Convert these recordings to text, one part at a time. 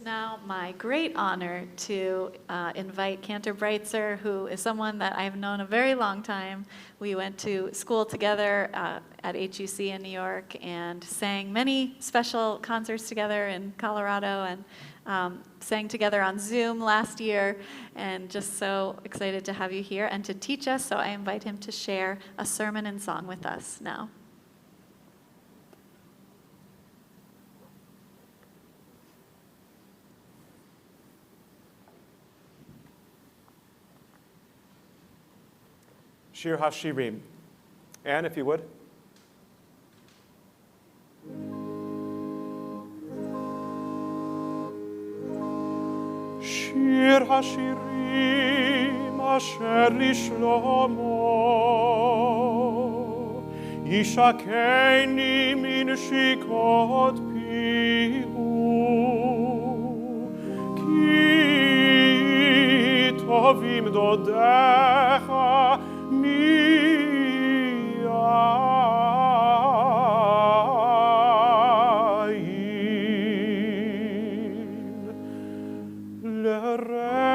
Now, my great honor to invite Cantor Breitzer, who is someone that I've known a very long time. We went to school together at HUC in New York and sang many special concerts together in Colorado and sang together on Zoom last year. And just so excited to have you here and to teach us. So I invite him to share a sermon and song with us now. Shir HaShirim. Anne, if you would. Shir HaShirim asher lishlomo yishakeni min shikot pihu ki tovim dodecha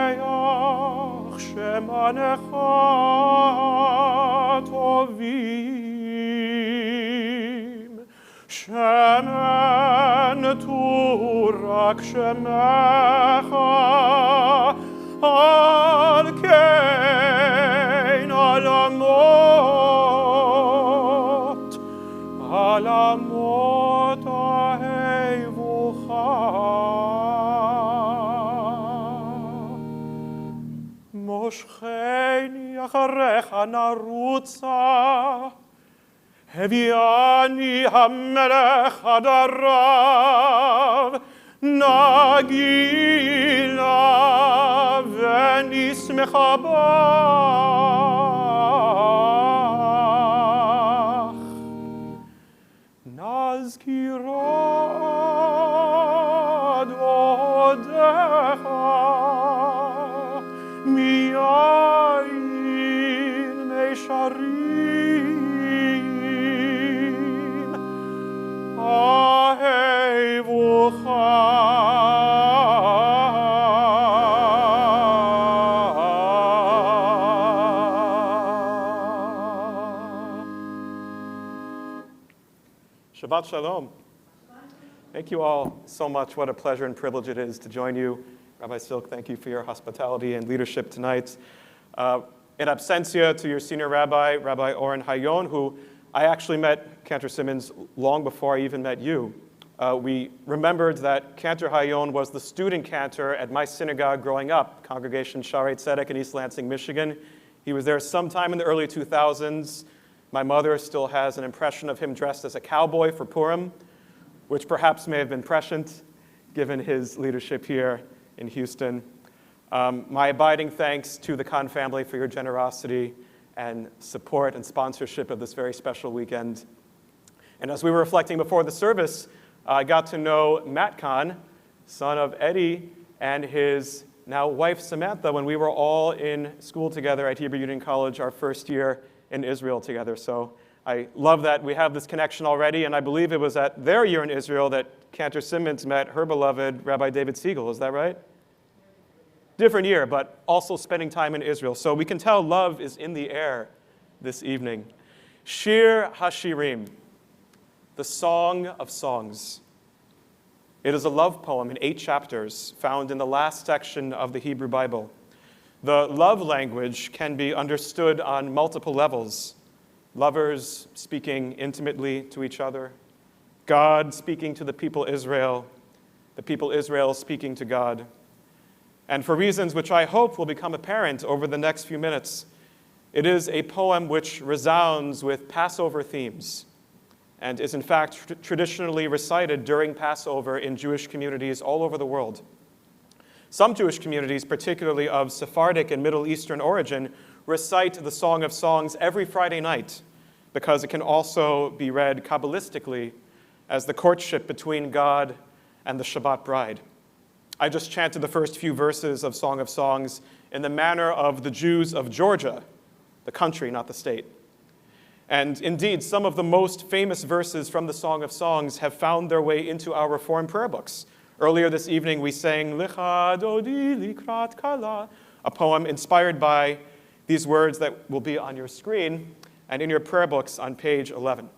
לריח שמנך טובים שמן תורק שמך על כן עלמות אהבוך מושכני אחריך נרוצה הביאני המלך עד הרב נגילה ונשמחה בך נזכירה עד עודך מיין מישרים אהבוך Shabbat Shalom. Thank you all so much. What a pleasure and privilege it is to join you. Rabbi Silk, thank you for your hospitality and leadership tonight. In absentia to your senior rabbi, Rabbi Oren Hayon, who I actually met Cantor Simmons long before I even met you. We remembered that Cantor Hayon was the student cantor at my synagogue growing up, Congregation Shaarei Tzedek in East Lansing, Michigan. He was there sometime in the early 2000s. My mother still has an impression of him dressed as a cowboy for Purim, which perhaps may have been prescient given his leadership here in Houston. My abiding thanks to the Kahn family for your generosity and support and sponsorship of this very special weekend. And as we were reflecting before the service, I got to know Matt Kahn, son of Eddie, and his now wife Samantha when we were all in school together at Hebrew Union College our first year in Israel together. So I love that we have this connection already, and I believe it was at their year in Israel that Cantor Simmons met her beloved Rabbi David Siegel. Is that right? Different year, but also spending time in Israel. So we can tell love is in the air this evening. Shir HaShirim, the Song of Songs. It is a love poem in 8 chapters found in the last section of the Hebrew Bible. The love language can be understood on multiple levels. Lovers speaking intimately to each other, God speaking to the people Israel speaking to God. And for reasons which I hope will become apparent over the next few minutes, it is a poem which resounds with Passover themes and is in fact traditionally recited during Passover in Jewish communities all over the world. Some Jewish communities, particularly of Sephardic and Middle Eastern origin, recite the Song of Songs every Friday night because it can also be read Kabbalistically as the courtship between God and the Shabbat bride. I just chanted the first few verses of Song of Songs in the manner of the Jews of Georgia, the country, not the state. And indeed, some of the most famous verses from the Song of Songs have found their way into our Reformed prayer books. Earlier this evening, we sang Licha Dodi Likrat Kala, a poem inspired by these words that will be on your screen and in your prayer books on page 11.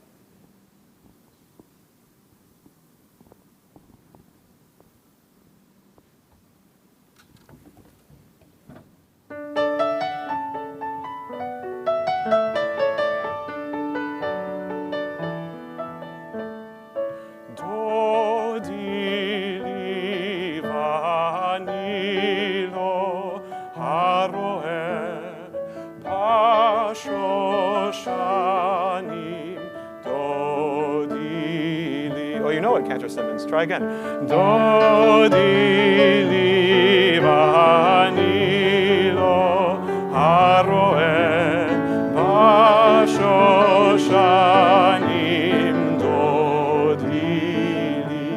Oh, you know it, Cantor Simmons. Try again. Do di li vani lo haroe bashoshanim do di li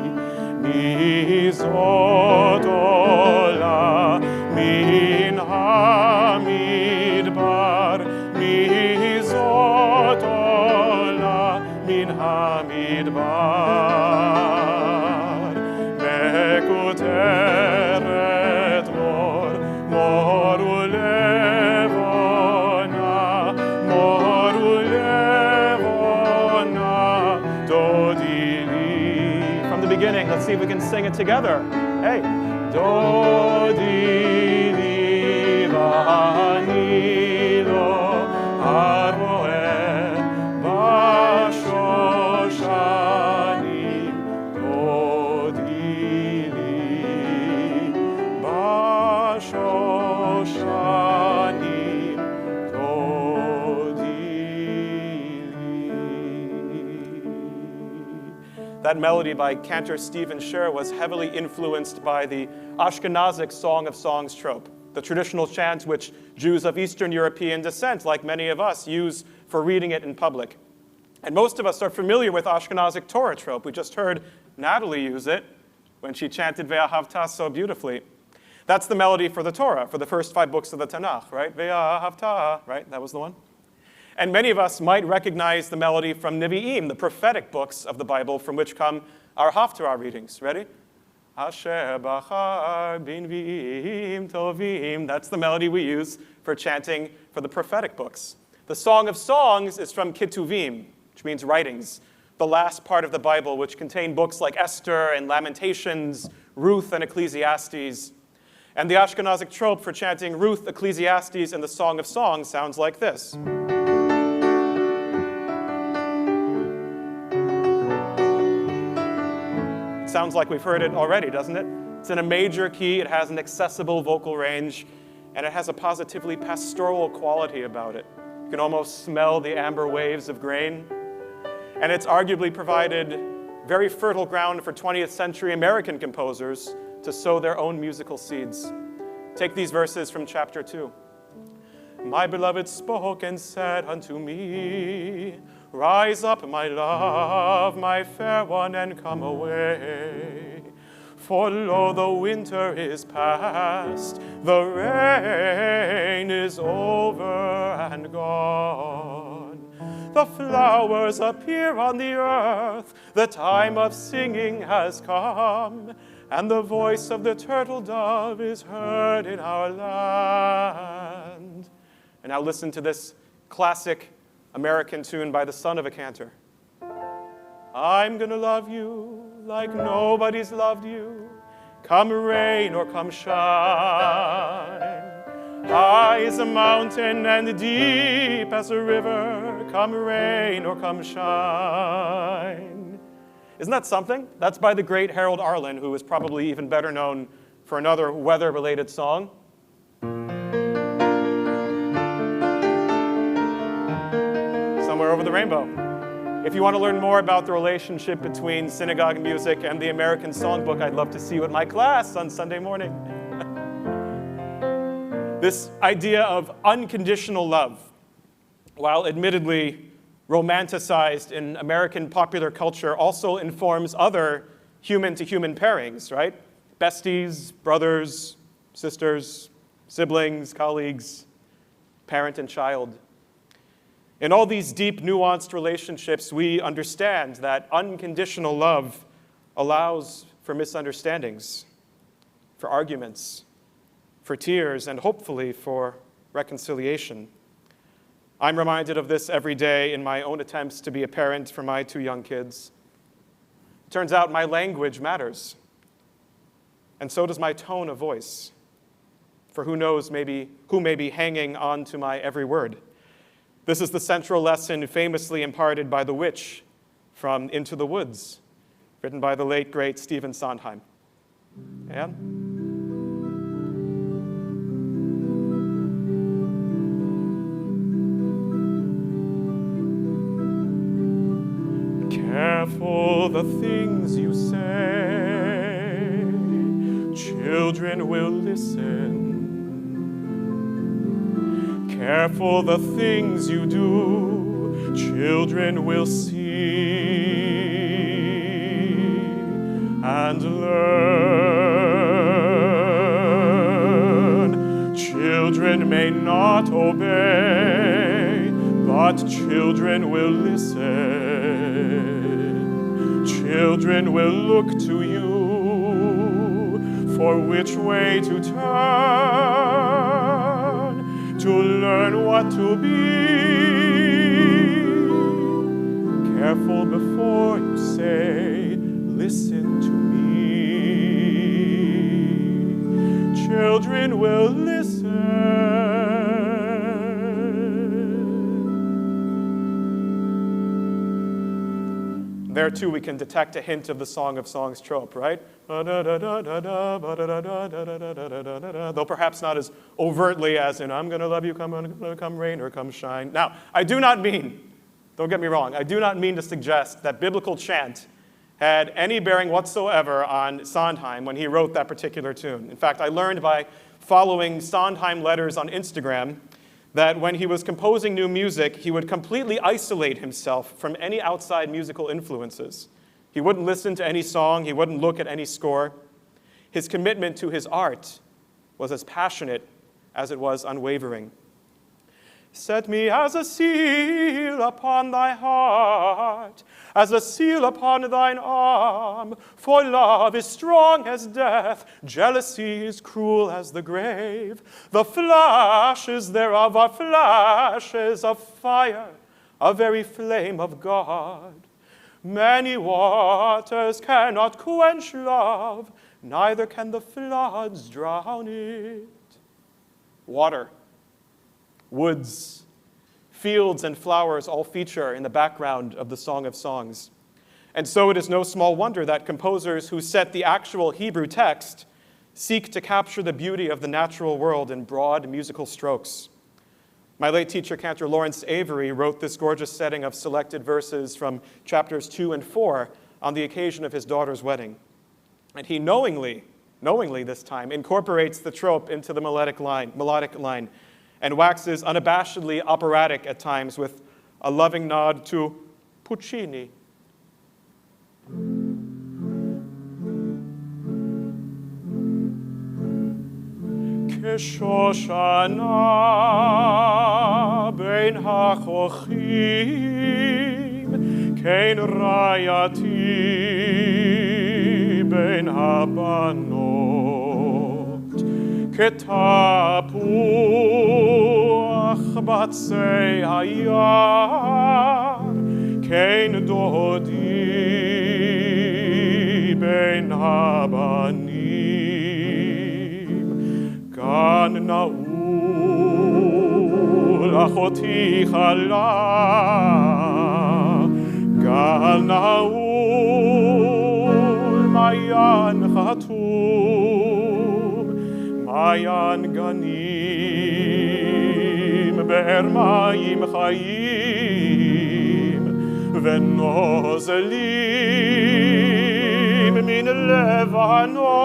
mizodola min hamidbar mizodola min hamidbar mekuteret mor morulevona dodili. From the beginning, let's see if we can sing it together. Hey, dodili vanilo arroe bashoshanim dodili bashoshanim dodili. That melody by Cantor Stephen Scher was heavily influenced by the Ashkenazic Song of Songs trope, the traditional chant which Jews of Eastern European descent, like many of us, use for reading it in public. And most of us are familiar with Ashkenazic Torah trope. We just heard Natalie use it when she chanted Ve'ahavta so beautifully. That's the melody for the Torah, for the first 5 books of the Tanakh, right? Ve'ahavta, right? That was the one. And many of us might recognize the melody from Nevi'im, the prophetic books of the Bible from which come our Haftarah readings. Ready? Asher bachar binvi'im tovim. That's the melody we use for chanting for the prophetic books. The Song of Songs is from Ketuvim, which means writings, the last part of the Bible, which contain books like Esther and Lamentations, Ruth and Ecclesiastes. And the Ashkenazic trope for chanting Ruth, Ecclesiastes, and the Song of Songs sounds like this. Sounds like we've heard it already, doesn't it? It's in a major key, it has an accessible vocal range, and it has a positively pastoral quality about it. You can almost smell the amber waves of grain. And it's arguably provided very fertile ground for 20th century American composers to sow their own musical seeds. Take these verses from chapter 2. My beloved spoke and said unto me, rise up, my love, my fair one, and come away. For lo, the winter is past, the rain is over and gone. The flowers appear on the earth, the time of singing has come, and the voice of the turtle dove is heard in our land. And now listen to this classic American tune by the son of a cantor. I'm gonna love you like nobody's loved you, come rain or come shine. High as a mountain and deep as a river, come rain or come shine. Isn't that something? That's by the great Harold Arlen, who is probably even better known for another weather-related song. Somewhere Over the Rainbow. If you want to learn more about the relationship between synagogue music and the American Songbook, I'd love to see you at my class on Sunday morning. This idea of unconditional love, while admittedly romanticized in American popular culture, also informs other human-to-human pairings, right? Besties, brothers, sisters, siblings, colleagues, parent and child. In all these deep, nuanced relationships, we understand that unconditional love allows for for misunderstandings, for arguments, for tears, and hopefully for reconciliation. I'm reminded of this every day in my own attempts to be a parent for my 2 young kids. It turns out my language matters, and so does my tone of voice, for who knows who may be hanging on to my every word. This is the central lesson famously imparted by the witch from Into the Woods, written by the late, great Stephen Sondheim. And careful the things you say, children will listen. Careful the things you do, children will see and learn. Children may not obey, but children will listen. Children will look to you for which way to turn, to learn what to be. Careful before you say, listen to me. Children will listen. There too we can detect a hint of the Song of Songs trope, right? Though perhaps not as overtly as in, I'm going to love you, come rain or come shine. Now, I do not mean, don't get me wrong, I do not mean to suggest that biblical chant had any bearing whatsoever on Sondheim when he wrote that particular tune. In fact, I learned by following Sondheim letters on Instagram that when he was composing new music, he would completely isolate himself from any outside musical influences. He wouldn't listen to any song. He wouldn't look at any score. His commitment to his art was as passionate as it was unwavering. Set me as a seal upon thy heart, as a seal upon thine arm. For love is strong as death, jealousy is cruel as the grave. The flashes thereof are flashes of fire, a very flame of God. Many waters cannot quench love, neither can the floods drown it. Water, woods, fields, and flowers all feature in the background of the Song of Songs. And so it is no small wonder that composers who set the actual Hebrew text seek to capture the beauty of the natural world in broad musical strokes. My late teacher, Cantor Lawrence Avery, wrote this gorgeous setting of selected verses from chapters 2 and 4 on the occasion of his daughter's wedding. And he knowingly this time, incorporates the trope into the melodic line, and waxes unabashedly operatic at times with a loving nod to Puccini. Keshoshana bein hachochim, kein rayati bein habanot, ketapuach batzei hayar, kein dodi bein habanim. Kahn na'ul achoti chala, Kahn na'ul mayan chatum, mayan ganim, be'er mayim chayim, v'nozelim min Levanon,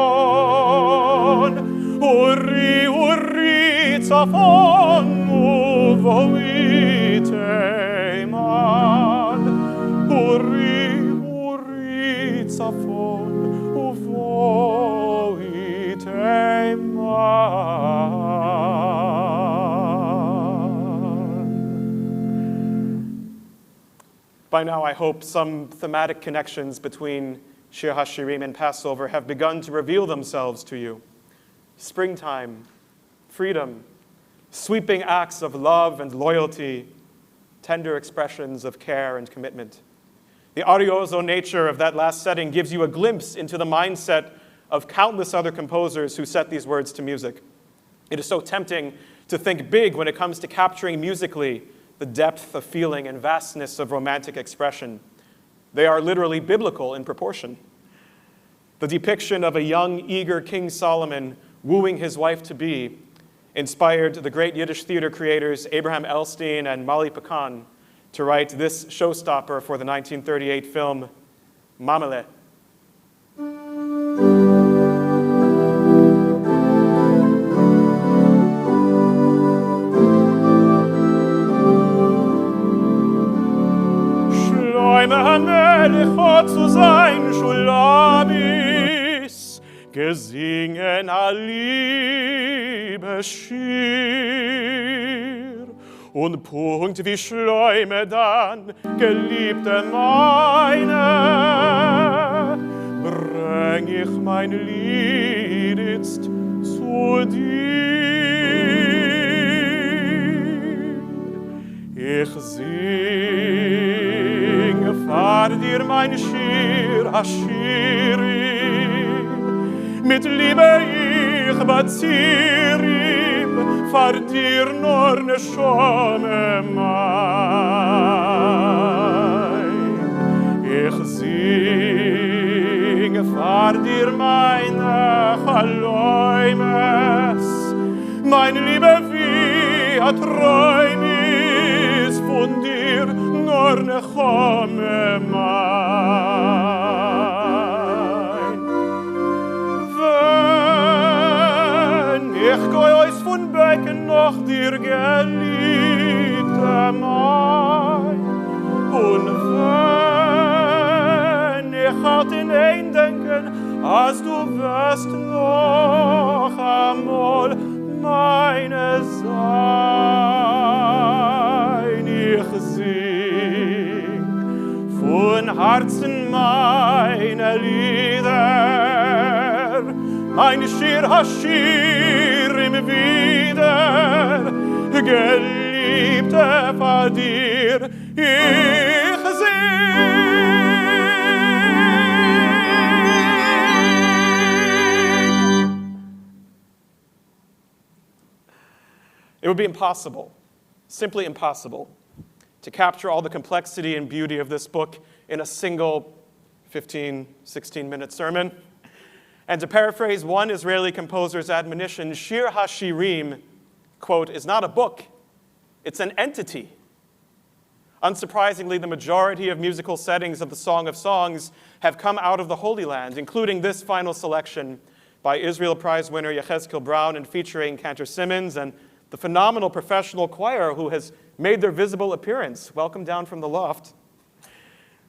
Uri tzafon uvoi teiman. Uri tzafon uvoi teiman. By now, I hope some thematic connections between Shir HaShirim and Passover have begun to reveal themselves to you. Springtime, freedom, sweeping acts of love and loyalty, tender expressions of care and commitment. The arioso nature of that last setting gives you a glimpse into the mindset of countless other composers who set these words to music. It is so tempting to think big when it comes to capturing musically the depth of feeling and vastness of romantic expression. They are literally biblical in proportion. The depiction of a young, eager King Solomon wooing his wife-to-be inspired the great Yiddish theater creators Abraham Elstein and Mali Pekan to write this showstopper for the 1938 film, Mamele. Schleime HaMelech hat zu sein Schulamis, gesingen a Liebesschir. Und Punkt wie Schleume dann, Geliebte meine, bring ich mein Lied jetzt zu dir. Ich singe vor dir mein Schir, Hashirim, mit Liebe ich bezieh ihm, vor dir nur ne Schome mein. Ich singe vor dir meine Chaloimes, meine Liebe wie a Träumis von dir nur ne Chome mein. Wenn ich geh aus von Becken noch dir Geliebte mein, und wenn ich halt in ein denken, als du wirst noch einmal meine sein, ich sing von Herzen meine Lieder, mein Shir HaShirim wieder, Geliebte vor dir, ich sing. It would be impossible, simply impossible, to capture all the complexity and beauty of this book in a single 15, 16-minute sermon. And to paraphrase one Israeli composer's admonition, Shir HaShirim, quote, is not a book, it's an entity. Unsurprisingly, the majority of musical settings of the Song of Songs have come out of the Holy Land, including this final selection by Israel Prize winner Yechezkel Brown and featuring Cantor Simmons and the phenomenal professional choir who has made their visible appearance. Welcome down from the loft.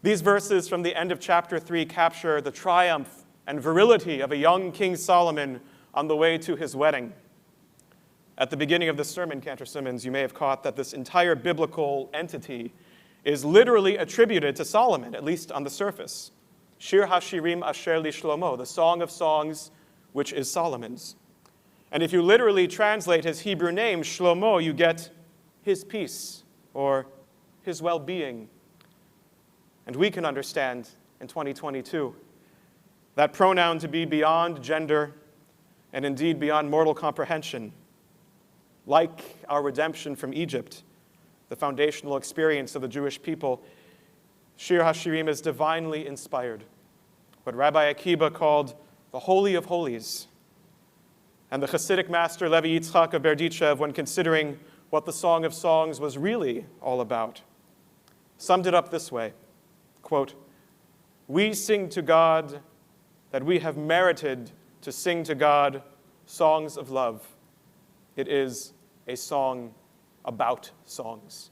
These verses from the end of chapter 3 capture the triumph and virility of a young King Solomon on the way to his wedding. At the beginning of this sermon, Cantor Simmons, you may have caught that this entire biblical entity is literally attributed to Solomon, at least on the surface. Shir HaShirim Asher Li Shlomo, the Song of Songs, which is Solomon's. And if you literally translate his Hebrew name, Shlomo, you get his peace or his well-being. And we can understand in 2022 that pronoun to be beyond gender and indeed beyond mortal comprehension. Like our redemption from Egypt, the foundational experience of the Jewish people, Shir HaShirim is divinely inspired, what Rabbi Akiba called the Holy of Holies. And the Hasidic master Levi Yitzchak of Berdichev, when considering what the Song of Songs was really all about, summed it up this way, quote, "We sing to God that we have merited to sing to God songs of love. It is a song about songs."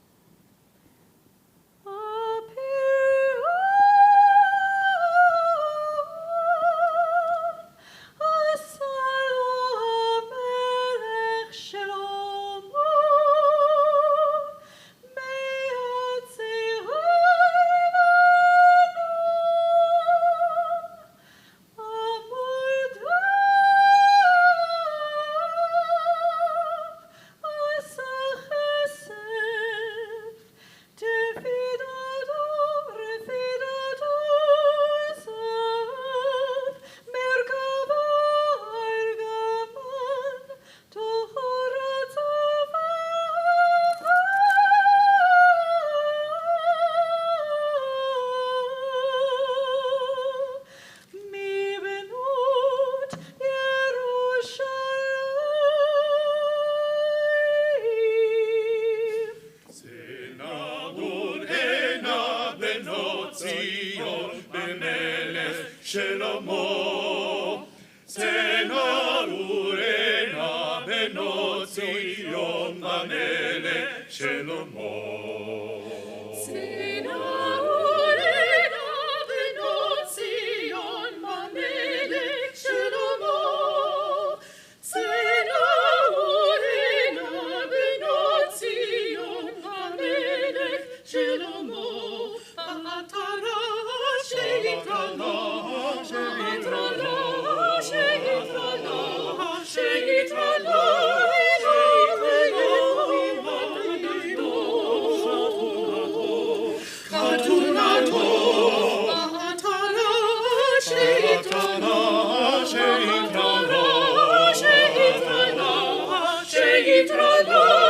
המלך שלמה. צנעורנה בנות ציון במלך שלמה. צנעורנה בנות ציון במלך שלמה. בעטרה שהתרנה, שהתרנה, שהתרנה, שהתרנה.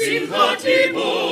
Simchati bo,